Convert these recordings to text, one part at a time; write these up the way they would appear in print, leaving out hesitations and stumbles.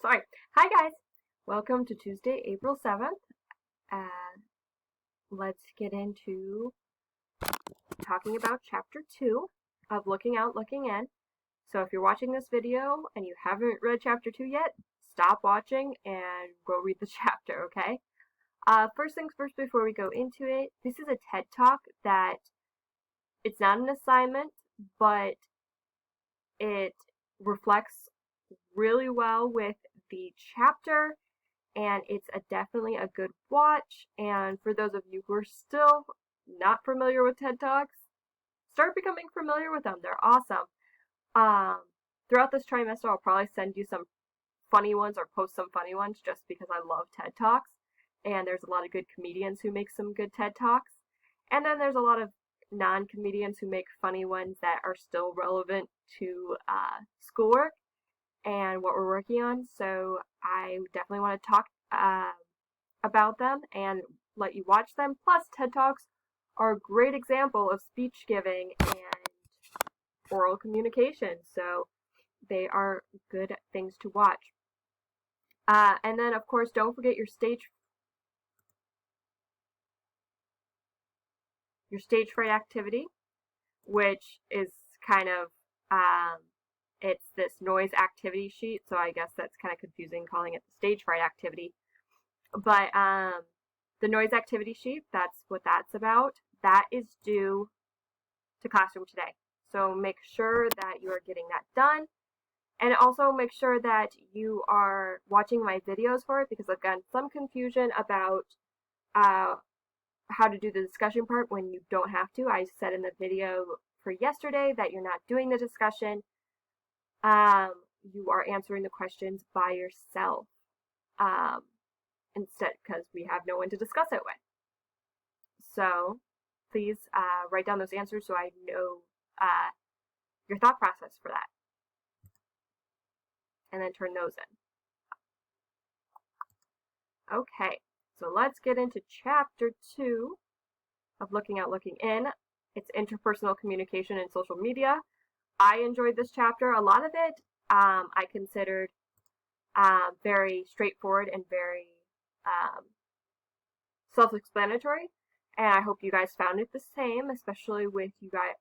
Sorry. Hi guys. Welcome to Tuesday, April 7th. Let's get into talking about chapter 2 of Looking Out, Looking In. So if you're watching this video and you haven't read chapter 2 yet, stop watching and go read the chapter, okay? First things first, before we go into it, this is a TED Talk that it's not an assignment, but it reflects really well with the chapter, and it's definitely a good watch. And for those of you who are still not familiar with TED Talks, start becoming familiar with them. They're awesome. Throughout this trimester, I'll probably send you some funny ones or post some funny ones just because I love TED Talks. And there's a lot of good comedians who make some good TED Talks. And then there's a lot of non-comedians who make funny ones that are still relevant to schoolwork and what we're working on. So I definitely want to talk about them and let you watch them. Plus, TED Talks are a great example of speech giving and oral communication. So they are good things to watch. And then, of course, don't forget your stage fright activity, which is kind of it's this noise activity sheet, so I guess that's kind of confusing calling it the stage fright activity. But the noise activity sheet, that's what that's about. That is due to classroom today. So make sure that you are getting that done. And also make sure that you are watching my videos for it, because again, some confusion about how to do the discussion part when you don't have to. I said in the video for yesterday that you're not doing the discussion. You are answering the questions by yourself instead, because we have no one to discuss it with. So please write down those answers so I know your thought process for that. And then turn those in. Okay, so let's get into chapter 2 of Looking Out, Looking In. It's interpersonal communication and social media. I enjoyed this chapter. A lot of it I considered very straightforward and very self-explanatory, and I hope you guys found it the same, especially with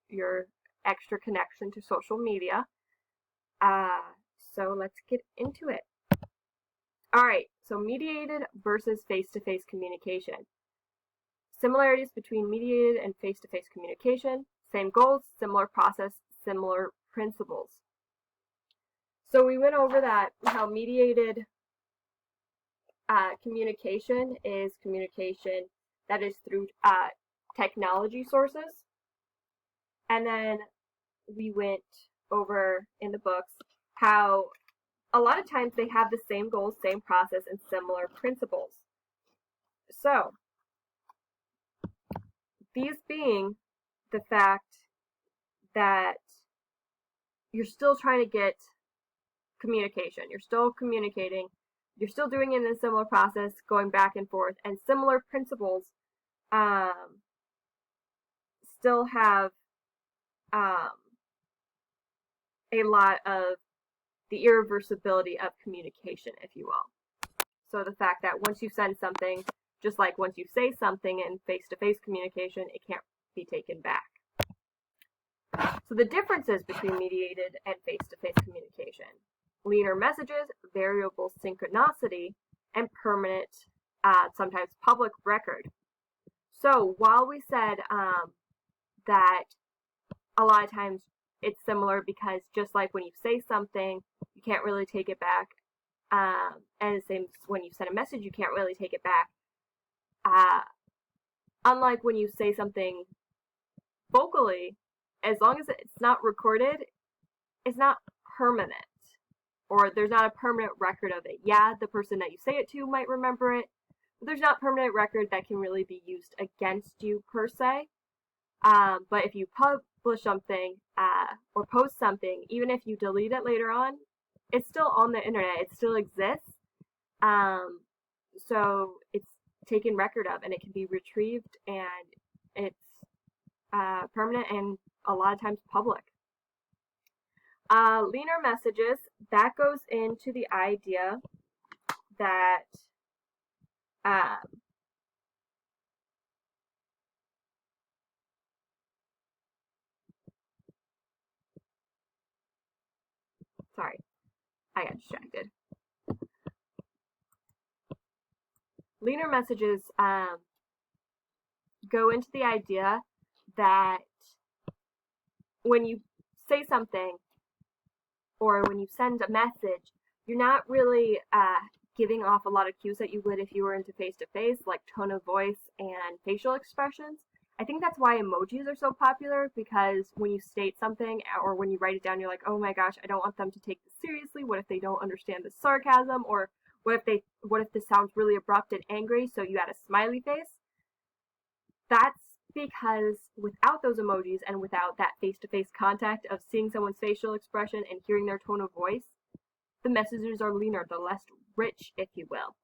your extra connection to social media. So let's get into it. Alright, so mediated versus face-to-face communication. Similarities between mediated and face-to-face communication. Same goals, similar process, similar principles. So we went over that, how mediated communication is communication that is through technology sources. And then we went over in the books how a lot of times they have the same goals, same process, and similar principles. So these being the fact that you're still trying to get communication. You're still communicating. You're still doing it in a similar process, going back and forth, and similar principles still have a lot of the irreversibility of communication, if you will. So the fact that once you send something, just like once you say something in face-to-face communication, it can't be taken back. So the differences between mediated and face-to-face communication: linear messages, variable synchronicity, and permanent, sometimes public record. So while we said that a lot of times it's similar because just like when you say something, you can't really take it back, and the same when you send a message, you can't really take it back. Unlike when you say something vocally, as long as it's not recorded, it's not permanent, or there's not a permanent record of it. Yeah, the person that you say it to might remember it, but there's not a permanent record that can really be used against you per se. But if you publish something or post something, even if you delete it later on, it's still on the internet. It still exists. So it's taken record of, and it can be retrieved, and it's permanent and a lot of times public. Linear messages, that goes into the idea that sorry, I got distracted. Leaner messages go into the idea that when you say something or when you send a message, you're not really giving off a lot of cues that you would if you were into face-to-face, like tone of voice and facial expressions. I think that's why emojis are so popular, because when you state something or when you write it down, you're like, oh my gosh, I don't want them to take this seriously. What if they don't understand the sarcasm? Or what if this sounds really abrupt and angry, so you add a smiley face? That's because without those emojis and without that face-to-face contact of seeing someone's facial expression and hearing their tone of voice, the messages are leaner, they're less rich, if you will.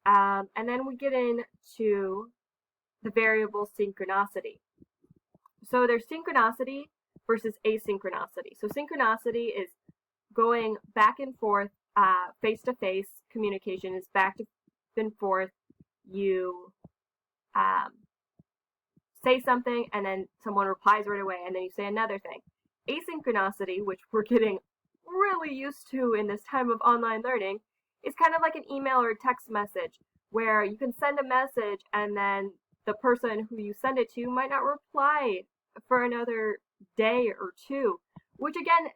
And then we get into the variable synchronicity. So there's synchronicity versus asynchronicity. So synchronicity is going back and forth, face-to-face communication is back and forth. You say something and then someone replies right away and then you say another thing. Asynchronicity, which we're getting really used to in this time of online learning, is kind of like an email or a text message where you can send a message and then the person who you send it to might not reply for another day or two, which again,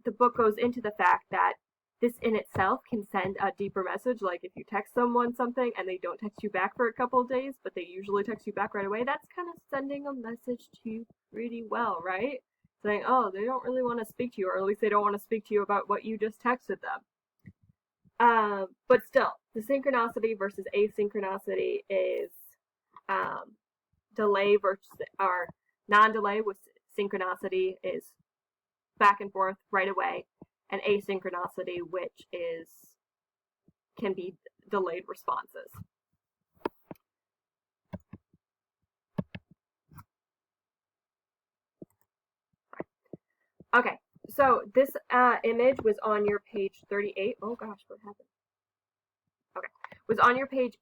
the book goes into the fact that this in itself can send a deeper message. Like if you text someone something and they don't text you back for a couple of days, but they usually text you back right away, that's kind of sending a message to you pretty well, right? Saying, oh, they don't really want to speak to you, or at least they don't want to speak to you about what you just texted them. But still, the synchronicity versus asynchronicity is delay versus, or non-delay with synchronicity is back and forth right away, and asynchronicity, which can be delayed responses. Okay, so this image was on your page 38. Oh gosh, what happened? Okay, was on your page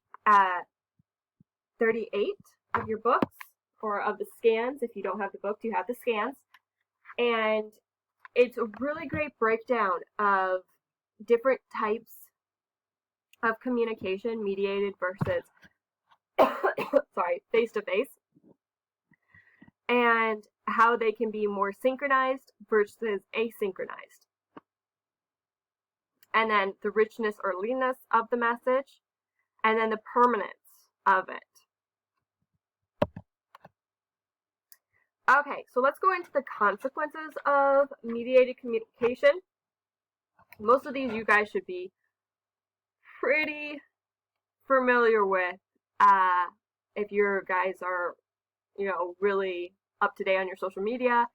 38 of your books, or of the scans. If you don't have the book, you have the scans. And it's a really great breakdown of different types of communication, mediated versus face-to-face, and how they can be more synchronized versus asynchronized. And then the richness or leanness of the message, and then the permanence of it. Okay, so let's go into the consequences of mediated communication. Most of these you guys should be pretty familiar with if your guys are, really up to date on your social media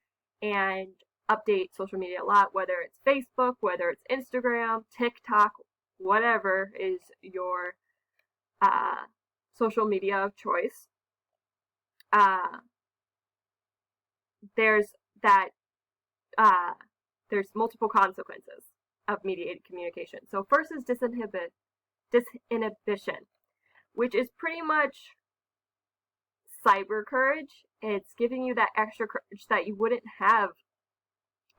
and update social media a lot, whether it's Facebook, whether it's Instagram, TikTok, whatever is your social media of choice. There's multiple consequences of mediated communication. So first is disinhibition, which is pretty much cyber courage. It's giving you that extra courage that you wouldn't have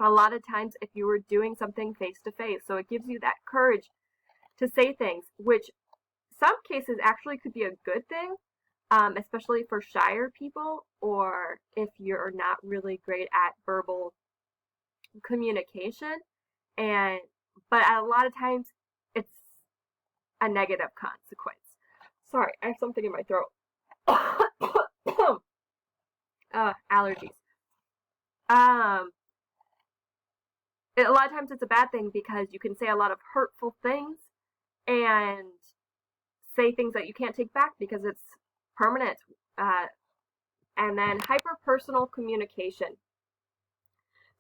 a lot of times if you were doing something face to face. So it gives you that courage to say things, which some cases actually could be a good thing, especially for shyer people, or if you're not really great at verbal communication. But a lot of times it's a negative consequence. Sorry, I have something in my throat. Allergies. A lot of times it's a bad thing because you can say a lot of hurtful things and say things that you can't take back because it's permanent. And then hyperpersonal communication.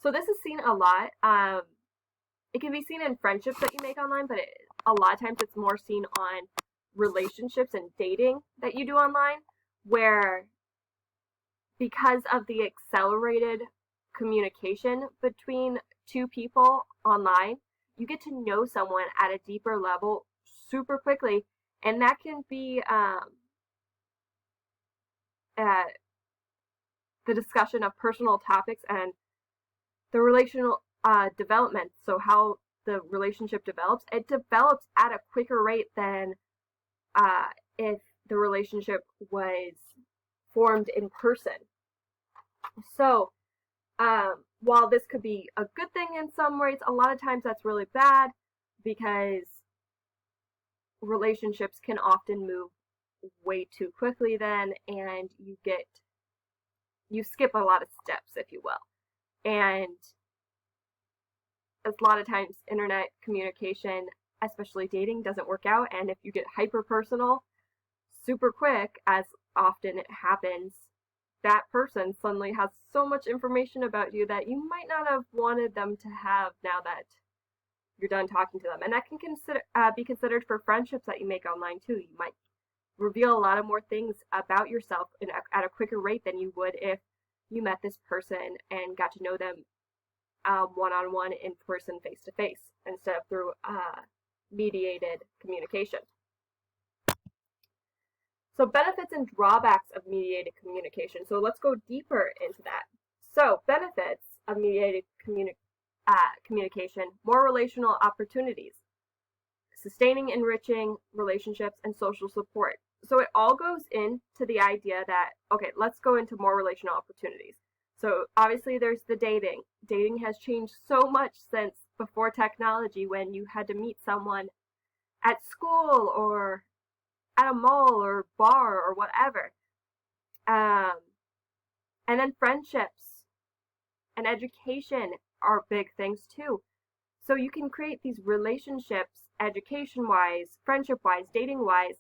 So this is seen a lot. It can be seen in friendships that you make online, but a lot of times it's more seen on relationships and dating that you do online, where because of the accelerated communication between two people online, you get to know someone at a deeper level super quickly, and that can be the discussion of personal topics and the relational development. So how the relationship develops, it develops at a quicker rate than if the relationship was formed in person. So while this could be a good thing in some ways, a lot of times that's really bad because relationships can often move way too quickly then, and you skip a lot of steps, if you will. And a lot of times internet communication, especially dating, doesn't work out, and if you get hyper personal super quick, as often it happens, that person suddenly has so much information about you that you might not have wanted them to have now that you're done talking to them. And that can be considered for friendships that you make online too. You might reveal a lot of more things about yourself at a quicker rate than you would if you met this person and got to know them one-on-one, in person, face-to-face, instead of through mediated communication. So benefits and drawbacks of mediated communication. So let's go deeper into that. So benefits of mediated communication: more relational opportunities, sustaining, enriching relationships, and social support. So it all goes into the idea that, okay, let's go into more relational opportunities. So obviously there's the dating. Dating has changed so much since before technology, when you had to meet someone at school or at a mall or bar or whatever. And then friendships and education are big things too. So you can create these relationships, education-wise, friendship-wise, dating-wise,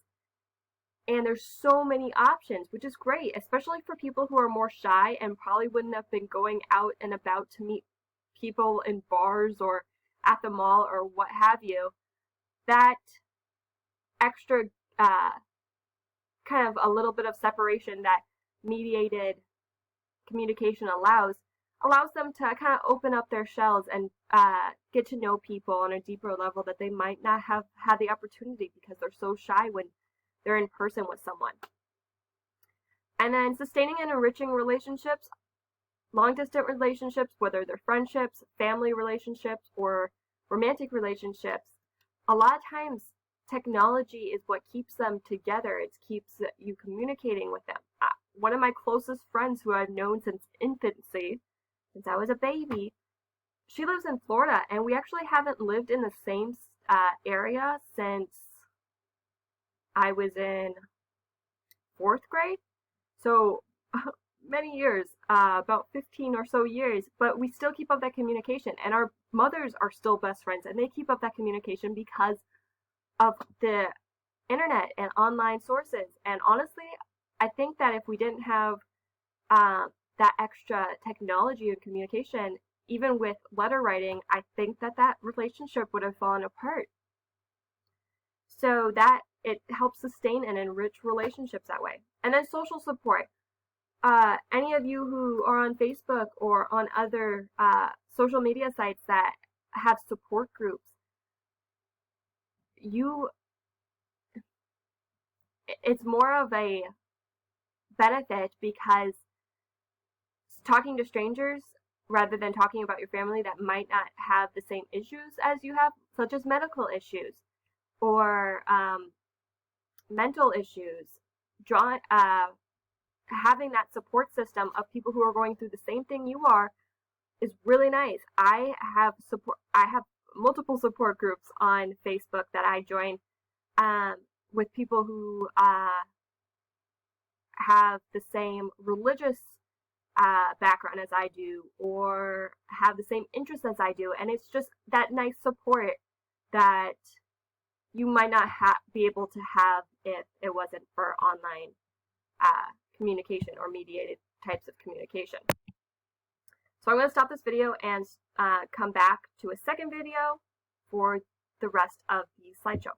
and there's so many options, which is great, especially for people who are more shy and probably wouldn't have been going out and about to meet people in bars or at the mall or what have you. That extra kind of a little bit of separation that mediated communication allows them to kind of open up their shells and get to know people on a deeper level that they might not have had the opportunity because they're so shy when they're in person with someone. And then sustaining and enriching relationships, long-distance relationships, whether they're friendships, family relationships, or romantic relationships, a lot of times technology is what keeps them together. It keeps you communicating with them. One of my closest friends, who I've known since infancy, since I was a baby, she lives in Florida, and we actually haven't lived in the same area since I was in 4th grade. So many years, about 15 or so years, but we still keep up that communication, and our mothers are still best friends, and they keep up that communication because of the internet and online sources. And honestly, I think that if we didn't have that extra technology and communication, even with letter writing, I think that that relationship would have fallen apart. So that it helps sustain and enrich relationships that way. And then social support. Any of you who are on Facebook or on other social media sites that have support groups, it's more of a benefit because talking to strangers rather than talking about your family that might not have the same issues as you have, such as medical issues or mental issues, having that support system of people who are going through the same thing you are is really nice. I have multiple support groups on Facebook that I join with people who have the same religious background as I do, or have the same interests as I do, and it's just that nice support that you might not be able to have if it wasn't for online communication or mediated types of communication. So I'm going to stop this video and come back to a second video for the rest of the slideshow.